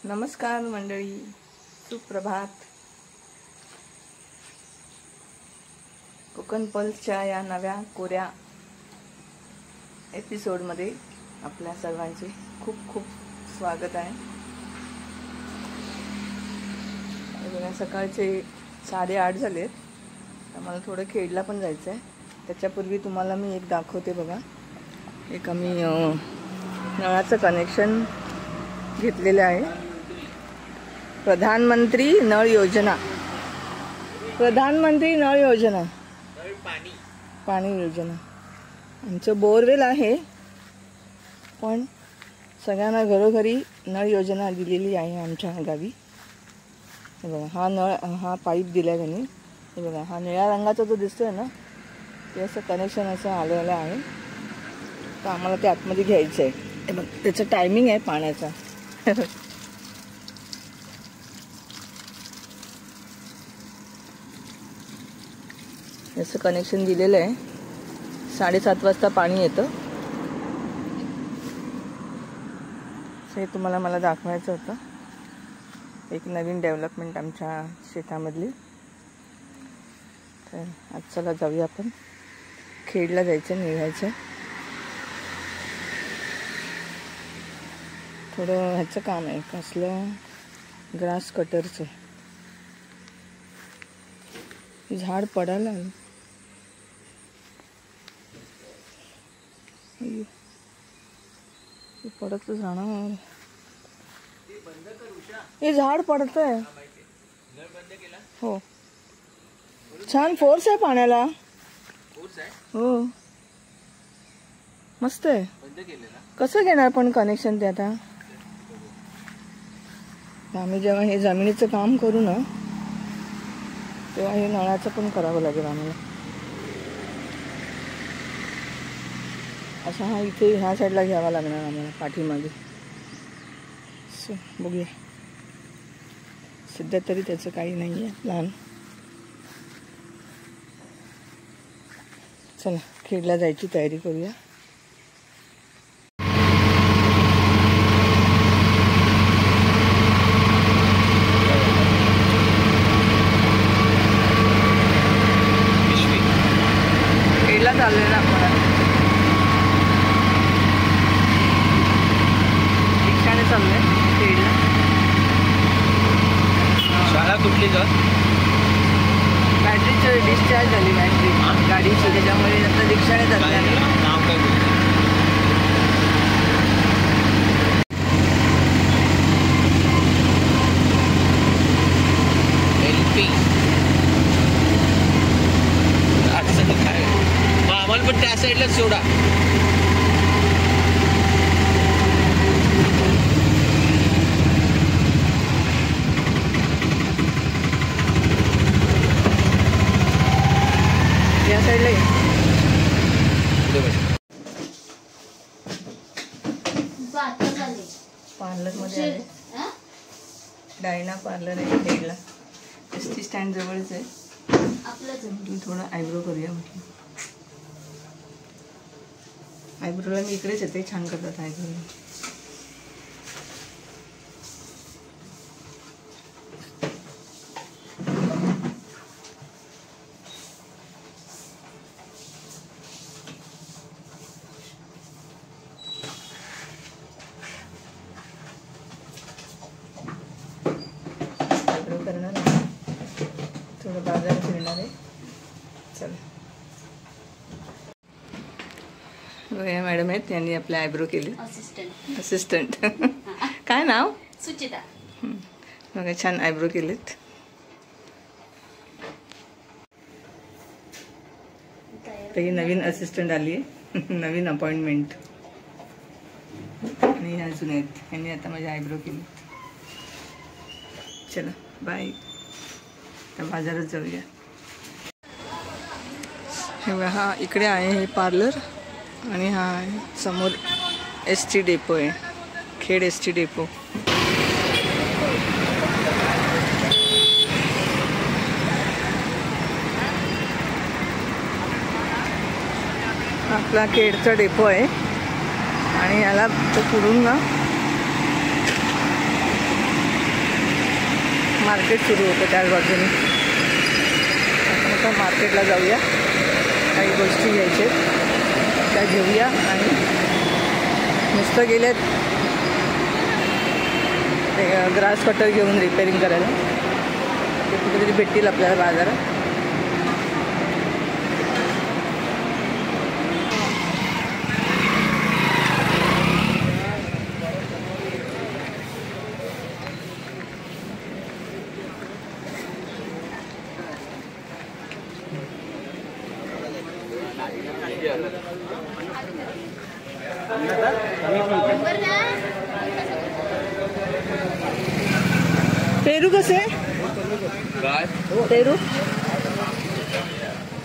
नमस्कार मंडळी, सुप्रभात. कोकण पल्सच्या या नव्या कोऱ्या एपिसोडमध्ये आपल्या सर्वांचे खूप खूप स्वागत आहे. बघा, सकाळचे 8:30 झालेत. तर मला थोडं खेडला पण जायचं आहे. त्याच्यापूर्वी तुम्हाला मी एक दाखवते. बघा, एक आम्ही नळाचं कनेक्शन घेतलेलं आहे. प्रधानमंत्री नळ योजना, प्रधानमंत्री नळ योजना, पाणी योजना. आमचं बोरवेल आहे, पण सगळ्यांना घरोघरी नळ योजना दिलेली आहे आमच्या गावी. हे बघा, हा नळ, हा पाईप दिला आहे त्यांनी. हे बघा, हा निळ्या रंगाचा जो दिसतोय ना, ते असं कनेक्शन असं आलेलं आहे. तर आम्हाला ते आतमध्ये घ्यायचं आहे. हे बघ, त्याचं टायमिंग आहे पाण्याचा. याचं कनेक्शन दिलेलं आहे. 7:30 वाजता पाणी येतं. हे तुम्हाला मला दाखवायचं होतं, एक नवीन डेव्हलपमेंट आमच्या शेतामधली. तर आज चला जाऊया आपण. खेडला जायचं, निघायचं. थोडं ह्याचं काम आहे, कसलं ग्रास कटरचं. झाड पडायला आलं. पडत जाणार. हे झाड पडतंय. हो, छान फोर्स आहे पाण्याला. हो, मस्त आहे. कसं घेणार पण कनेक्शन ते आता? आम्ही जेव्हा हे जमिनीचं काम करू ना, तेव्हा हे नळाचं पण करावं लागेल आम्हाला. असा हा इथे ह्या साईडला घ्यावा लागणार आम्हाला, पाठीमागे. सो बघूया. सध्या तरी त्याचं काही नाही आहे प्लॅन. चला, खेडला जायची तयारी करूया. खेडला चाललोय ना आपण. रिक्षाने चाललोय खेडला. शाळा कुठली का? बॅटरीची डिस्चार्ज झाली बॅटरी गाडीची, त्याच्यामुळे आता रिक्षाने चालले आम्ही. नाव काय बोलतो? LP. असं काय मग आम्हाला पण त्या साईडलाच सोडा. या साईडला पार्लरमध्ये आहे. डायना पार्लर आहे खेडला. एसटी स्टँड जवळच आहे. थोडं आयब्रो करूया म्हटलं. आयब्रोला मी इकडेच येते, छान करतात आयब्रो. करणार आहे, थोडं बाजारात फिरणार आहे. चला, या मॅडम आहेत, त्यांनी आपले आयब्रो केले. असिस्टंट काय नाव? सुचिता. बघा, छान आयब्रो केलेत. तर ही नवीन असिस्टंट आली आहे, नवीन अपॉइंटमेंट. आणि अजून आहेत, यांनी आता माझे आयब्रो केले. चला, बाय. तर बाजारात जाऊया. हे बघा, हा इकडे आहे हे पार्लर. आणि हा समोर ST डेपो आहे, खेड ST डेपो. आपला खेडचा डेपो आहे. आणि याला तो पुढून ना मार्केट सुरू होतं त्याच बाजूने. आता मार्केटला जाऊया, काही गोष्टी घ्यायच्या त्या घेऊया आणि नुसतं गेलेत ते ग्रास कटर घेऊन रिपेअरिंग करायला. ते कुठेतरी भेटतील आपल्याला बाजारात. पेरू कसे? काय पेरू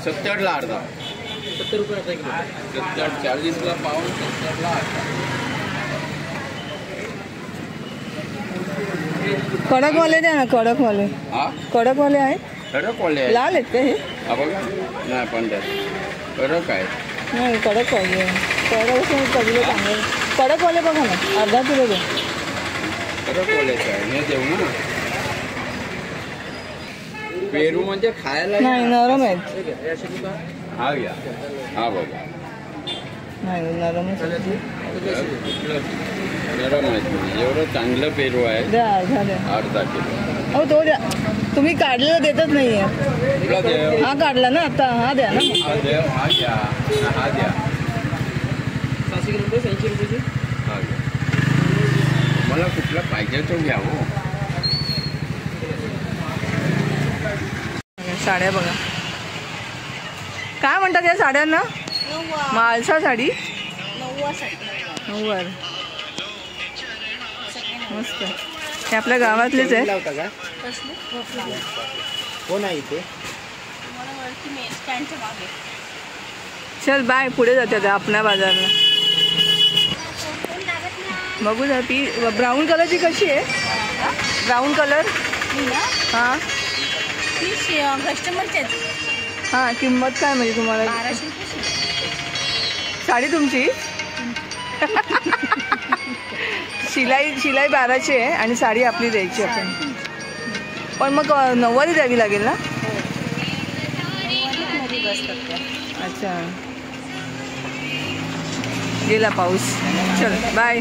70ला अर्धा. 70 रुपये अर्धा किलो. 70 40ला पाऊण, 70ला अर्धा. कडकवाले द्या ना, कडकवाले. हा कडकवाले आहेत. कडकवाले आहे. लाल आहेत का हे? हा बघा. नाही पण कडक आहे. नाही कडक पाहिजे. कडक कधीला चांगलं. कडकवाले बघा ना, अर्धा किलो द्या. कडकवालेच आहे. हे देऊ ना. पेरू म्हणजे खायला नाही नरम आहेत. हा घ्या. हा बघा. नाही नरमच आहेत. नरम आहेत. एवढं चांगलं पेरू आहे. द्या अर्धा द्या. अर्धा किलो. हो तो द्या. तुम्ही काढलेला देतच नाहीये. तुला देव. हा काढला ना आता, हा द्या ना. हा देव. हा घ्या. हा द्या. 700 रुपये 80 रुपये. हा घ्या. मला कुठला पाहिजे तो घ्या हो. साड्या बघा काय म्हणतात या साड्यांना? मालसा साडी. नऊवार मस्त. हे आपल्या गावातलेच आहे. कोण आहे इथे? चल बाय. पुढे जाते आता आपल्या बाजारला. बघू जा. ती ब्राऊन कलरची कशी आहे? Brown colour. हां कस्टमरचे हां. किंमत काय म्हणजे तुम्हाला? 1200 रुपये. साडी तुमची? शिलाई 1200 आहे आणि साडी आपली द्यायची आपण. पण मग 90 द्यावी लागेल ना? अच्छा. गेला पाऊस. चल बाय.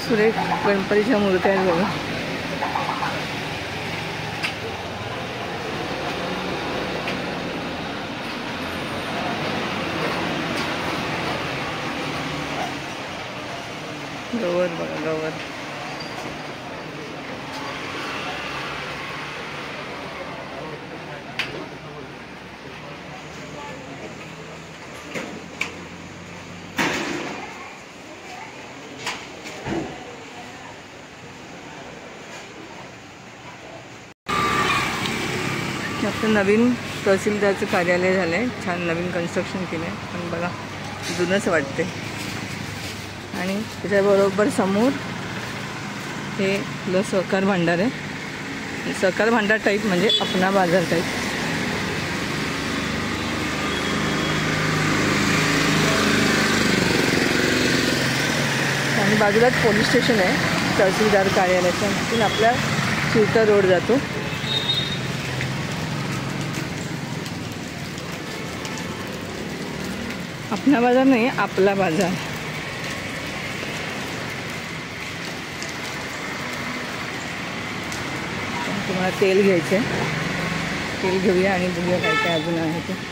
सुरेख गणपतीच्या मूर्त्या आहेत बघा. गवत बघा गवत. आपलं नवीन तहसीलदारचं कार्यालय झालं आहे. छान नवीन कन्स्ट्रक्शन केलं आहे. पण बघा जुनंच वाटते. आणि त्याच्याबरोबर समोर हे आपलं सहकार भांडार आहे. सहकार भांडार टाईप म्हणजे अपना बाजार टाईप. आणि बाजूलाच पोलीस स्टेशन आहे तहसीलदार कार्यालयाच्या. तिथून आपला शिवता रोड जातो. अपना बाजार नाही, आपला बाजार. तुम्हाला तेल घ्यायचं आहे. तेल घेऊया आणि बघूया काय काय अजून आहे ते.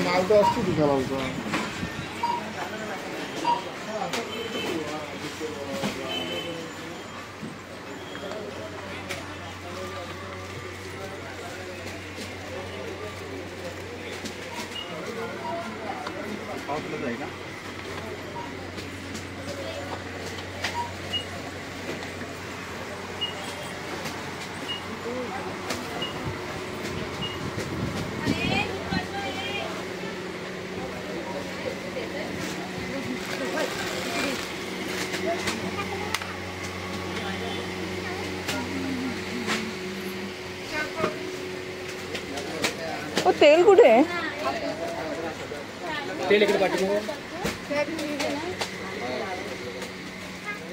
माल तर असतो तुझा होता. आहे का? तेल कुठे आहे? तेल इकडे पाठी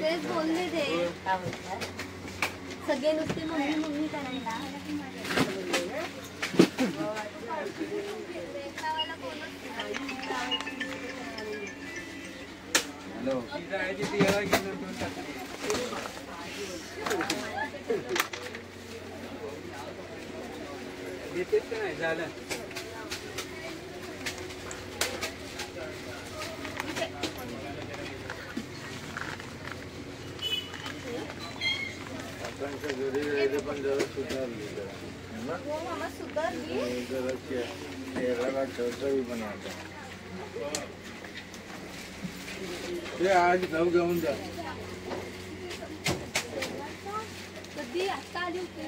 तेच बोलले ते सगळे नुसते मम्मी मम्मी करायला. झालं. आज जाऊ घेऊन जा. कधी आता आली होती.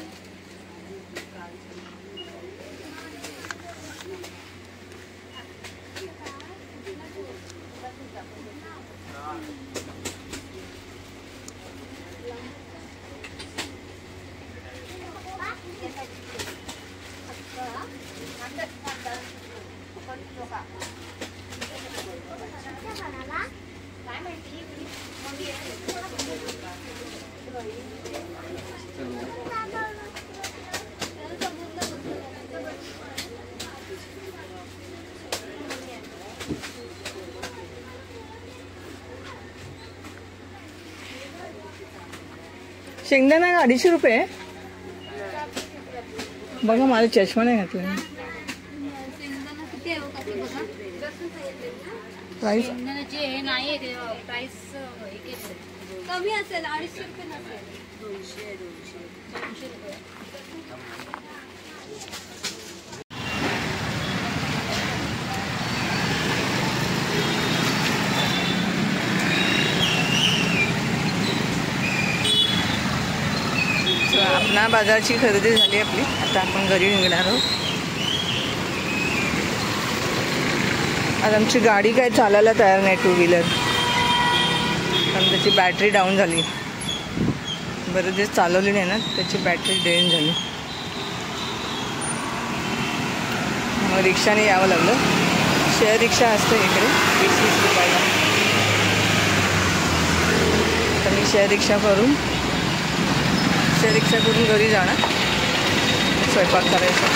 शेंगदाणा 250 रुपये. बघा माझा चष्मा नाही घातला. शेंगदाणा किती आहे काकी बघा. प्राईस शेंगदाण्याचे हे नाही प्राइस कमी असेल 250 रुपये नसेल. 200 रुपये. आपणा बाजाराची खरेदी झाली आपली. आता आपण घरी निघणार आहोत. आज आमची गाडी काय चालायला तयार नाही, 2 व्हीलर, कारण त्याची बॅटरी डाऊन झाली. बरेच दिवस चालवली नाही ना, त्याची बॅटरी ड्रेन झाली. मग रिक्षाने यावं लागलं. शेअर रिक्षा असते इकडे 20-20 रुपयाला. तर मी शेअर रिक्षा करून घरी जाणार, स्वयंपाक करायचा.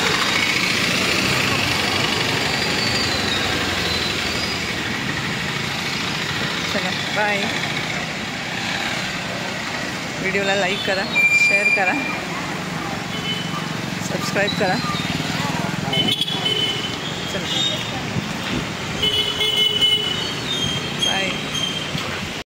चला बाय. व्हिडिओला लाईक करा, शेअर करा, सबस्क्राईब करा. चला.